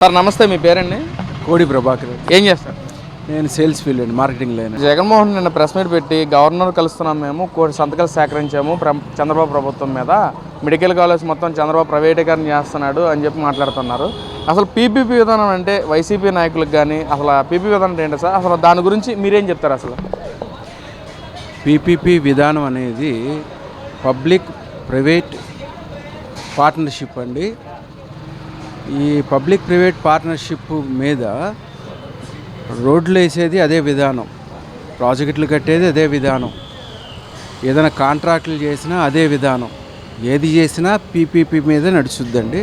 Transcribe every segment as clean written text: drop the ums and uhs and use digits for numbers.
Sir నమస్తే, మీ పేరండి? కోడి ప్రభాకర్. ఏం చేస్తారు? నేను సేల్స్ ఫీల్డ్ అండి, మార్కెటింగ్ లైన్. జగన్మోహన్ నిన్న ప్రెస్ మీట్ పెట్టి గవర్నర్ కలుస్తున్నాం, మేము కోటి సంతకాలు సేకరించాము చంద్రబాబు ప్రభుత్వం మీద, మెడికల్ కాలేజ్ మొత్తం చంద్రబాబు ప్రైవేటీకరణ చేస్తున్నాడు అని చెప్పి మాట్లాడుతున్నారు. అసలు పీపీపీ విధానం అంటే వైసీపీ నాయకులకు కానీ అసలు పీపీపీ విధానం ఏంటి సార్? అసలు దాని గురించి మీరేం చెప్తారు? అసలు పీపీపీ విధానం అనేది పబ్లిక్ ప్రైవేట్ పార్ట్నర్షిప్ అండి. ఈ పబ్లిక్ ప్రైవేట్ పార్ట్నర్షిప్ మీద రోడ్లు వేసేది అదే విధానం, ప్రాజెక్టులు కట్టేది అదే విధానం, ఏదైనా కాంట్రాక్టులు చేసినా అదే విధానం, ఏది చేసినా పీపీపీ మీద నడుచుద్దండి.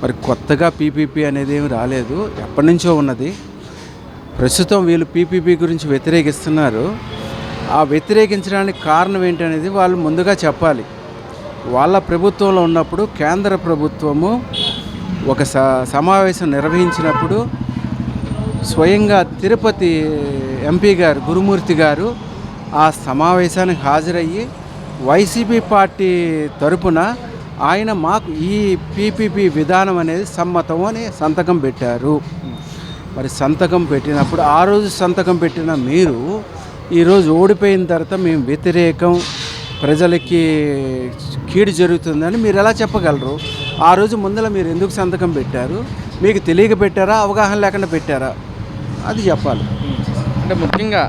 మరి కొత్తగా పీపీపీ అనేది ఏమి రాలేదు, ఎప్పటి నుంచో ఉన్నది. ప్రస్తుతం వీళ్ళు పీపీపీ గురించి వ్యతిరేకిస్తున్నారు. ఆ వ్యతిరేకించడానికి కారణం ఏంటనేది వాళ్ళు ముందుగా చెప్పాలి. వాళ్ళ ప్రభుత్వంలో ఉన్నప్పుడు కేంద్ర ప్రభుత్వము ఒక సమావేశం నిర్వహించినప్పుడు స్వయంగా తిరుపతి ఎంపీ గారు గురుమూర్తి గారు ఆ సమావేశానికి హాజరయ్యి వైసీపీ పార్టీ తరపున ఆయన మాకు ఈ పీపీపీ విధానం అనేది సమ్మతం అని సంతకం పెట్టారు. మరి సంతకం పెట్టినప్పుడు ఆ రోజు సంతకం పెట్టిన మీరు ఈరోజు ఓడిపోయిన తర్వాత మేము వ్యతిరేకం, ప్రజలకి కీడు జరుగుతుందని మీరు ఎలా చెప్పగలరు? ఆ రోజు ముందర మీరు ఎందుకు సంతకం పెట్టారు? మీకు తెలియక పెట్టారా, అవగాహన లేకుండా పెట్టారా? అది చెప్పాలి. అంటే ముఖ్యంగా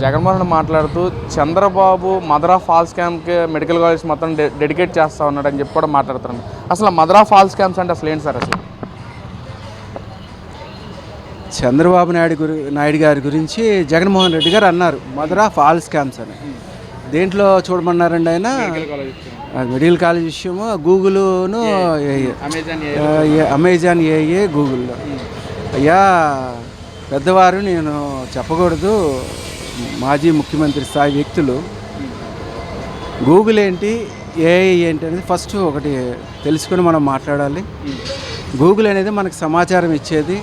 జగన్మోహన్ మాట్లాడుతూ చంద్రబాబు మదరా ఫాల్స్ క్యాంప్కి మెడికల్ కాలేజ్ మొత్తం డెడికేట్ చేస్తూ ఉన్నాడు అని చెప్పి కూడా మాట్లాడుతున్నాడు. అసలు మదరా ఫాల్స్ క్యాంప్స్ అంటే అసలు ఏంటి సార్? అసలు చంద్రబాబు నాయుడు గారి గురించి జగన్మోహన్ రెడ్డి గారు అన్నారు మదరా ఫాల్స్ క్యాంప్స్ అని. దేంట్లో చూడమన్నారండి ఆయన? మెడికల్ కాలేజ్ విషయము గూగుల్ను అమెజాన్ ఏఏ గూగుల్లో. అయ్యా పెద్దవారు, నేను చెప్పకూడదు, మాజీ ముఖ్యమంత్రి స్థాయి వ్యక్తులు గూగుల్ ఏంటి ఏఐ ఏంటి అనేది ఫస్ట్ ఒకటి తెలుసుకొని మనం మాట్లాడాలి. గూగుల్ అనేది మనకు సమాచారం ఇచ్చేది,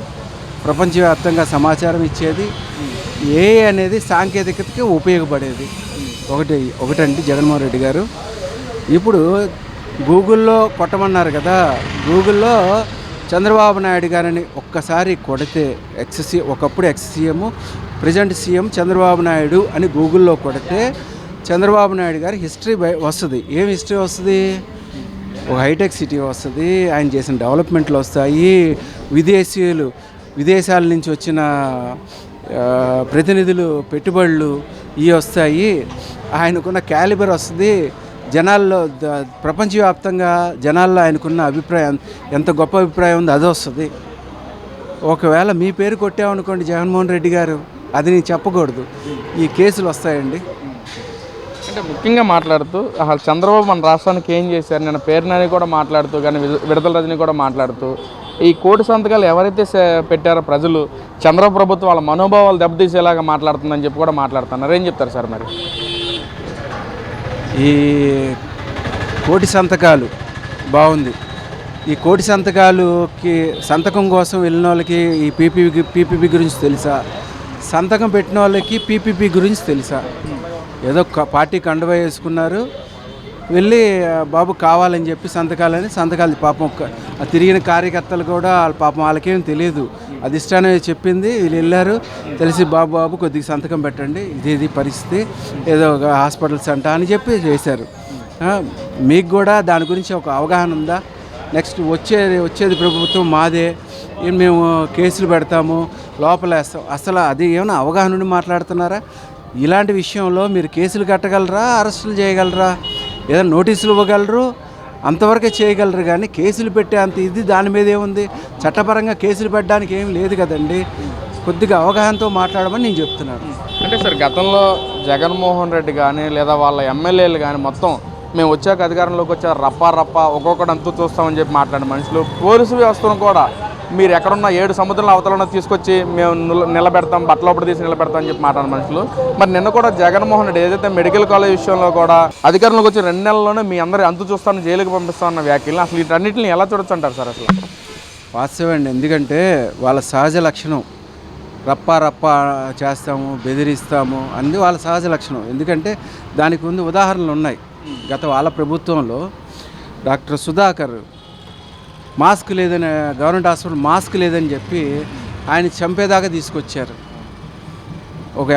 ప్రపంచవ్యాప్తంగా సమాచారం ఇచ్చేది. ఏఐ అనేది సాంకేతికతకి ఉపయోగపడేది. ఒకటండి జగన్మోహన్ రెడ్డి గారు. ఇప్పుడు గూగుల్లో కొట్టమన్నారు కదా, గూగుల్లో చంద్రబాబు నాయుడు గారిని ఒక్కసారి కొడితే ఒకప్పుడు ex CM, present CM Chandrababu Naidu అని గూగుల్లో కొడితే చంద్రబాబు నాయుడు గారి హిస్టరీ వస్తుంది. ఏం హిస్టరీ వస్తుంది? ఒక హైటెక్ సిటీ వస్తుంది, ఆయన చేసిన డెవలప్మెంట్లు వస్తాయి, విదేశాల నుంచి వచ్చిన ప్రతినిధులు పెట్టుబడులు ఇవి వస్తాయి, ఆయనకున్న క్యాలిబర్ వస్తుంది, జనాల్లో ప్రపంచవ్యాప్తంగా జనాల్లో ఆయనకున్న అభిప్రాయం ఎంత గొప్ప అభిప్రాయం ఉంది అది వస్తుంది. ఒకవేళ మీ పేరు కొట్టామనుకోండి జగన్మోహన్ రెడ్డి గారు, అది నేను చెప్పకూడదు, ఈ కేసులు వస్తాయండి. అంటే ముఖ్యంగా మాట్లాడుతూ అసలు చంద్రబాబు మన రాష్ట్రానికి ఏం చేశారు, నేను పేరునని కూడా మాట్లాడుతూ, కానీ విడతల రజని కూడా మాట్లాడుతూ ఈ కోటి సంతకాలు ఎవరైతే పెట్టారో ప్రజలు, చంద్రబాబు ప్రభుత్వం వాళ్ళ మనోభావాలు దెబ్బతీసేలాగా మాట్లాడుతుందని చెప్పి కూడా మాట్లాడుతున్నారు. ఏం చెప్తారు సార్? మరి ఈ కోటి సంతకాలు బాగుంది. ఈ కోటి సంతకాలుకి సంతకం కోసం వెళ్ళిన వాళ్ళకి ఈ పీపీపీ గురించి తెలుసా? సంతకం పెట్టిన వాళ్ళకి పీపీపీ గురించి తెలుసా? ఏదో పార్టీ కండువా వేసుకున్నారు, వెళ్ళి బాబు కావాలని చెప్పి సంతకాలు పాపం తిరిగిన కార్యకర్తలు కూడా వాళ్ళ పాపం వాళ్ళకేం తెలియదు, అధిష్టానం చెప్పింది, వీళ్ళు వెళ్ళారు, తెలిసి బాబు కొద్దిగా సంతకం పెట్టండి, ఇది పరిస్థితి, ఏదో ఒక హాస్పిటల్స్ అంట అని చెప్పి చేశారు. మీకు కూడా దాని గురించి ఒక అవగాహన ఉందా? నెక్స్ట్ వచ్చేది ప్రభుత్వం మాదే, మేము కేసులు పెడతాము, లోపలేస్తాం, అసలు అది ఏమైనా అవగాహన నుండి మాట్లాడుతున్నారా? ఇలాంటి విషయంలో మీరు కేసులు కట్టగలరా, అరెస్టులు చేయగలరా, ఏదైనా నోటీసులు ఇవ్వగలరు, అంతవరకే చేయగలరు. కానీ కేసులు పెట్టే అంత ఇది దాని మీద ఏముంది? చట్టపరంగా కేసులు పెట్టడానికి ఏమి లేదు కదండి. కొద్దిగా అవగాహనతో మాట్లాడమని నేను చెప్తున్నాను. అంటే సార్, గతంలో జగన్మోహన్ రెడ్డి కానీ లేదా వాళ్ళ ఎమ్మెల్యేలు కానీ మొత్తం మేము వచ్చాక అధికారంలోకి వచ్చా రప్ప ఒక్కొక్కటి అంతు చూస్తామని చెప్పి మాట్లాడిన మనుషులు, పోలీసు వ్యవస్థను కూడా మీరు ఎక్కడున్న 7 సముద్రాల అవతలను తీసుకొచ్చి మేము నిలబెడతాం, బట్టలోపడి తీసి నిలబెడతాం అని చెప్పి మాట్లాడిన మనుషులు. మరి నిన్న కూడా జగన్మోహన్ రెడ్డి ఏదైతే మెడికల్ కాలేజ్ విషయంలో కూడా అధికారంలోకి వచ్చి 2 నెలల్లోనే మీ అందరూ అంతు చూస్తాను, జైలుకి పంపిస్తామన్న వ్యాఖ్యలు, అసలు వీటన్నిటిని ఎలా చూడొచ్చు అంటారు సార్? అసలు వాస్తవం అండి, ఎందుకంటే వాళ్ళ సహజ లక్షణం రప్ప చేస్తాము, బెదిరిస్తాము అన్నీ వాళ్ళ సహజ లక్షణం. ఎందుకంటే దానికి ముందు ఉదాహరణలు ఉన్నాయి. గత వాళ్ళ ప్రభుత్వంలో డాక్టర్ సుధాకర్ మాస్క్ లేదని, గవర్నమెంట్ హాస్పిటల్ మాస్క్ లేదని చెప్పి ఆయన చంపేదాకా తీసుకొచ్చారు. ఒక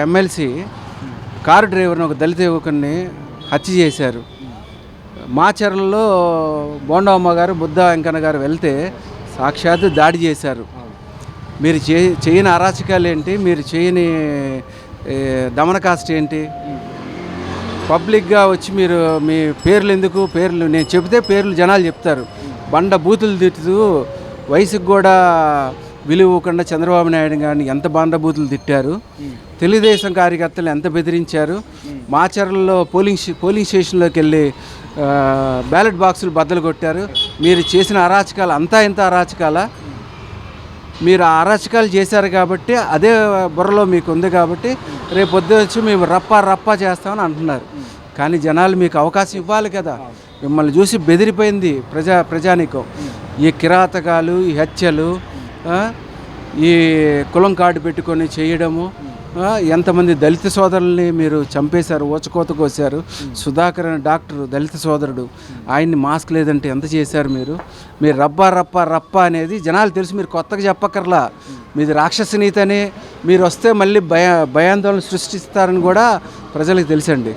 ఎమ్మెల్సీ కారు డ్రైవర్ని, ఒక దళిత యువకుని హత్య చేశారు. మాచర్లలో బోండమ్మ గారు, బుద్ధ వెంకన్న గారు వెళ్తే సాక్షాత్తు దాడి చేశారు. మీరు చేయని అరాచకాలు ఏంటి, మీరు చేయని దమనకాస్ట్ ఏంటి? పబ్లిక్గా వచ్చి మీరు మీ పేర్లు ఎందుకు, పేర్లు నేను చెబితే పేర్లు జనాలు చెప్తారు. బండ బూతులు తిట్టుతూ వయసుకు కూడా విలువ ఇవ్వకుండా చంద్రబాబు నాయుడు గారిని ఎంత బండ బూతులు తిట్టారు. తెలుగుదేశం కార్యకర్తలు ఎంత బెదిరించారు. మాచర్లలో పోలింగ్ స్టేషన్లోకి వెళ్ళి బ్యాలెట్ బాక్సులు బద్దలు కొట్టారు. మీరు చేసిన అరాచకాలు అంతా ఇంత అరాచకాలా? మీరు ఆ అరాచకాలు చేశారు కాబట్టి అదే బుర్రలో మీకు ఉంది కాబట్టి రేపు పొద్దు వచ్చి మేము రప్పా చేస్తామని అంటున్నారు. కానీ జనాలు మీకు అవకాశం ఇవ్వాలి కదా. మిమ్మల్ని చూసి బెదిరిపోయింది ప్రజానీకం. ఈ కిరాతకాలు, ఈ హత్యలు, ఈ కులం కార్డు పెట్టుకొని చేయడము, ఎంతమంది దళిత సోదరుల్ని మీరు చంపేశారు, ఊచకోత కోసారు. సుధాకర్ అనే డాక్టర్ దళిత సోదరుడు, ఆయన్ని మాస్క్ లేదంటే ఎంత చేశారు మీరు రప్ప అనేది జనాలు తెలుసు. మీరు కొత్తగా చెప్పక్కర్లా. మీది రాక్షస నీతి అని, మీరు వస్తే మళ్ళీ భయాందోళన సృష్టిస్తారని కూడా ప్రజలకు తెలుసండి.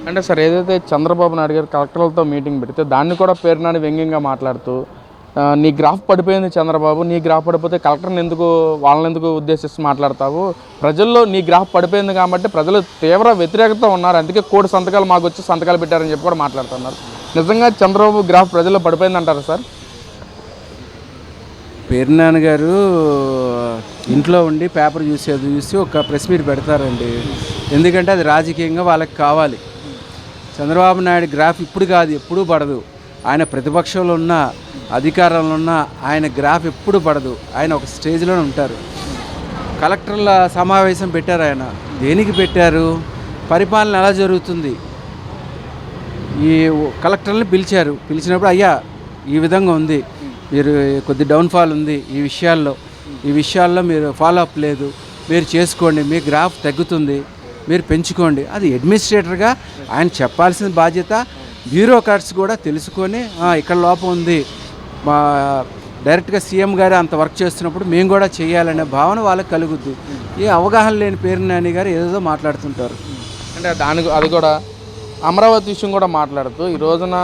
అంటే సార్, ఏదైతే చంద్రబాబు నాయుడు గారు కలెక్టర్లతో మీటింగ్ పెడితే దాన్ని కూడా పేరునాని వ్యంగ్యంగా మాట్లాడుతూ నీ గ్రాఫ్ పడిపోయింది చంద్రబాబు, నీ గ్రాఫ్ పడిపోతే కలెక్టర్ని వాళ్ళని ఎందుకు ఉద్దేశిస్తూ మాట్లాడతావు? ప్రజల్లో నీ గ్రాఫ్ పడిపోయింది కాబట్టి ప్రజలు తీవ్ర వ్యతిరేకత ఉన్నారు, అందుకే 1 కోటి సంతకాలు మాకు వచ్చి సంతకాలు పెట్టారని చెప్పి కూడా మాట్లాడుతున్నారు. నిజంగా చంద్రబాబు గ్రాఫ్ ప్రజల్లో పడిపోయింది అంటారా సార్? పేర్నాని గారు ఇంట్లో ఉండి పేపర్ చూసి ఒక ప్రెస్ మీట్ పెడతారండి. ఎందుకంటే అది రాజకీయంగా వాళ్ళకి కావాలి. చంద్రబాబు నాయుడు గ్రాఫ్ ఇప్పుడు కాదు, ఎప్పుడూ పడదు. ఆయన ప్రతిపక్షంలో ఉన్న, అధికారంలో ఉన్న ఆయన గ్రాఫ్ ఎప్పుడు పడదు. ఆయన ఒక స్టేజ్లోనే ఉంటారు. కలెక్టర్ల సమావేశం పెట్టారు. ఆయన దేనికి పెట్టారు? పరిపాలన ఎలా జరుగుతుంది, ఈ కలెక్టర్ని పిలిచినప్పుడు అయ్యా ఈ విధంగా ఉంది, మీరు కొద్ది డౌన్ఫాల్ ఉంది ఈ విషయాల్లో మీరు ఫాలో అప్ లేదు, మీరు చేసుకోండి, మీ గ్రాఫ్ తగ్గుతుంది, మీరు పెంచుకోండి. అది అడ్మినిస్ట్రేటర్గా ఆయన చెప్పాల్సిన బాధ్యత. బ్యూరోక్రాట్స్ కూడా తెలుసుకొని ఇక్కడ లోపం ఉంది, మా డైరెక్ట్గా సీఎం గారు అంత వర్క్ చేస్తున్నప్పుడు మేము కూడా చేయాలనే భావన వాళ్ళకి కలుగుద్ది. ఏ అవగాహన లేని పేర్నాని గారు ఏదో మాట్లాడుతుంటారు. అంటే అది కూడా అమరావతి విషయం కూడా మాట్లాడుతూ ఈ రోజున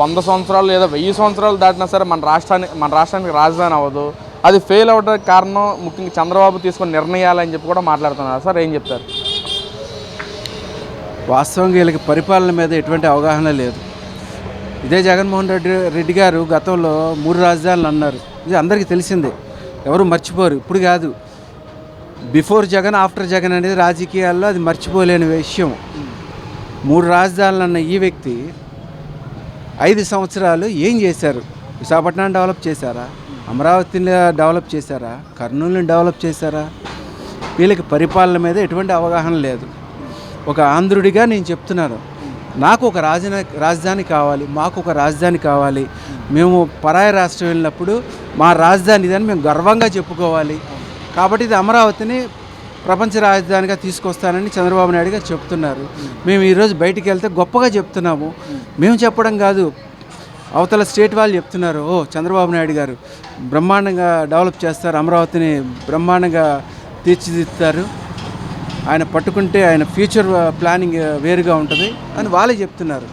100 సంవత్సరాలు లేదా 1000 సంవత్సరాలు దాటినా సరే మన రాష్ట్రానికి రాజధాని అవ్వదు. అది ఫెయిల్ అవ్వడానికి కారణం ముఖ్యంగా చంద్రబాబు తీసుకున్న నిర్ణయాలని చెప్పి కూడా మాట్లాడుతున్నారు. సార్ ఏం చెప్తారు? వాస్తవంగా వీళ్ళకి పరిపాలన మీద ఎటువంటి అవగాహన లేదు. ఇదే జగన్మోహన్ రెడ్డి గారు గతంలో 3 రాజధానులు అన్నారు. ఇది అందరికీ తెలిసిందే, ఎవరు మర్చిపోరు. ఇప్పుడు కాదు, బిఫోర్ జగన్ ఆఫ్టర్ జగన్ అనేది రాజకీయాల్లో అది మర్చిపోలేని విషయం. 3 రాజధానులు అన్న ఈ వ్యక్తి 5 సంవత్సరాలు ఏం చేశారు? విశాఖపట్నాన్ని డెవలప్ చేశారా? అమరావతిని డెవలప్ చేశారా? కర్నూలుని డెవలప్ చేశారా? వీళ్ళకి పరిపాలన మీద ఎటువంటి అవగాహన లేదు. ఒక ఆంధ్రుడిగా నేను చెప్తున్నాను, నాకు ఒక రాజధాని కావాలి, మాకు ఒక రాజధాని కావాలి. మేము పరాయి రాష్ట్రం వెళ్ళినప్పుడు మా రాజధాని ఇదని మేము గర్వంగా చెప్పుకోవాలి. కాబట్టి ఇది అమరావతిని ప్రపంచ రాజధానిగా తీసుకొస్తానని చంద్రబాబు నాయుడు గారు చెప్తున్నారు. మేము ఈరోజు బయటికి వెళ్తే గొప్పగా చెప్తున్నాము. మేము చెప్పడం కాదు, అవతల స్టేట్ వాళ్ళు చెప్తున్నారు, చంద్రబాబు నాయుడు గారు బ్రహ్మాండంగా డెవలప్ చేస్తారు, అమరావతిని బ్రహ్మాండంగా తీర్చిదిద్దుతారు, ఆయన పట్టుకుంటే ఆయన ఫ్యూచర్ ప్లానింగ్ వేరుగా ఉంటుంది అని వాళ్ళే చెప్తున్నారు.